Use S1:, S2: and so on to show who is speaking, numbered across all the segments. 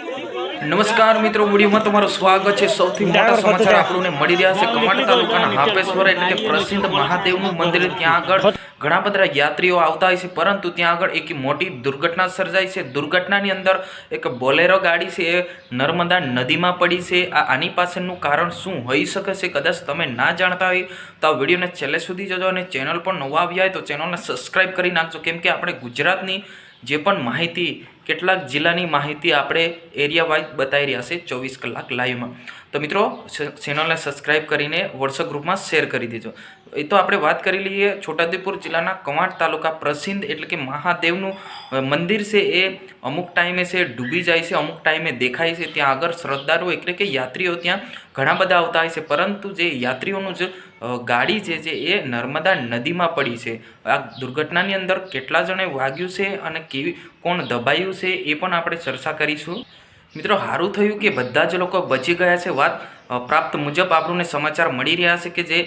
S1: નમસ્કાર મિત્રો, વિડીયોમાં તમારું સ્વાગત છે। સૌથી મોટા સમાચાર આપણને મળી રહ્યા છે કમાડ તાલુકાના હાપેશ્વર એટલે કે પ્રસિદ્ધ મહાદેવનું મંદિર। ત્યાં આગળ ઘણા બધા યાત્રીઓ આવતા હોય છે, પરંતુ ત્યાં આગળ એક મોટી દુર્ઘટના સર્જાઈ છે। દુર્ઘટનાની અંદર એક બોલેરો ગાડી છે એ નર્મદા નદીમાં પડી છે। આની પાછળનું કારણ શું હોઈ શકે છે કદાચ તમે ના જાણતા હોય તો આ વિડીયોને છેલ્લે સુધી જોજો, અને ચેનલ પર નવા આવ્યા હોય તો ચેનલને સબસ્ક્રાઈબ કરી નાખજો, કેમ કે આપણે ગુજરાતની જે પણ માહિતી, કેટલાક જિલ્લાની માહિતી આપણે એરિયા વાઇઝ બતાવી રહ્યા છે 24 કલાક લાઈવમાં। તો મિત્રો, ચેનલને સબસ્ક્રાઈબ કરીને વોટ્સઅપ ગ્રુપમાં શેર કરી દેજો। એ તો આપણે વાત કરી લઈએ છોટાઉદેપુર જિલ્લાના કવાંટ તાલુકા પ્રસિદ્ધ એટલે કે મહાદેવનું મંદિર છે એ અમુક ટાઈમે છે ડૂબી જાય છે, અમુક ટાઈમે દેખાય છે। ત્યાં આગળ શ્રદ્ધાળુઓ એટલે કે યાત્રીઓ ત્યાં ઘણા બધા આવતા હોય છે, પરંતુ જે યાત્રીઓનું જે ગાડી છે એ નર્મદા નદીમાં પડી છે। આ દુર્ઘટનાની અંદર કેટલા જણે વાગ્યું છે અને કોણ દબાયું છે એ પણ આપણે ચર્ચા કરીશું। મિત્રો, સારું થયું કે બધા જ લોકો બચી ગયા છે। વાત પ્રાપ્ત મુજબ આપણને સમાચાર મળી રહ્યા છે કે જે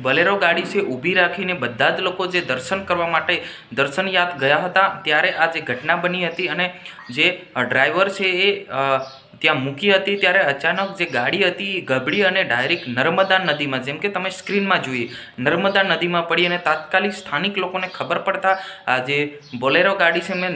S1: બોલેરો ગાડી છે ઊભી રાખીને બધા જ લોકો જે દર્શન કરવા માટે દર્શનયાત ગયા હતા ત્યારે આ જે ઘટના બની હતી, અને જે ડ્રાઈવર છે એ ત્યાં મૂકી હતી ત્યારે અચાનક જે ગાડી હતી એ ગબડી અને ડાયરેક્ટ નર્મદા નદીમાં, જેમ કે તમે સ્ક્રીનમાં જોઈએ, નર્મદા નદીમાં પડી। અને તાત્કાલિક સ્થાનિક લોકોને ખબર પડતા આ જે બોલેરો ગાડી છે મેં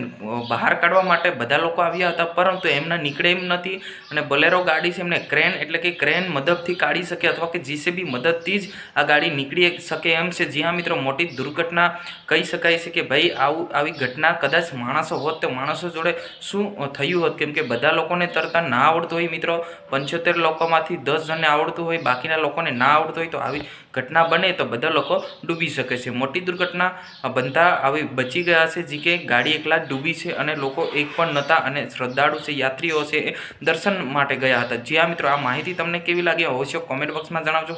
S1: બહાર કાઢવા માટે બધા લોકો આવ્યા હતા, પરંતુ એમને નીકળે એમ નથી। અને બોલેરો ગાડી છે એમને ક્રેન એટલે કે ક્રેન મદદથી કાઢી શકે અથવા કે જીસીબી મદદથી જ આ ગાડી નીકળી શકે એમ છે। જી હા મિત્રો, મોટી દુર્ઘટના કહી શકાય છે કે ભાઈ આવી ઘટના કદાચ માણસો હોત તો માણસો જોડે શું થયું હોત, કેમ કે બધા લોકોને તરતા ના આવડતું હોય મિત્રો, 75 લોકોમાંથી 10 જણને આવડતું હોય, બાકીના લોકોને ના આવડતું હોય, તો આવી ઘટના બને તો બધા લોકો ડૂબી શકે છે। મોટી દુર્ઘટના બનતા આવી બચી ગયા છે, જે કે ગાડી એકલા જ ડૂબી છે અને લોકો એક પણ નહોતા, અને શ્રદ્ધાળુ છે, યાત્રીઓ છે એ દર્શન માટે ગયા હતા। જી હા મિત્રો, આ માહિતી તમને કેવી લાગી અવશ્ય કોમેન્ટ બોક્સમાં જણાવજો।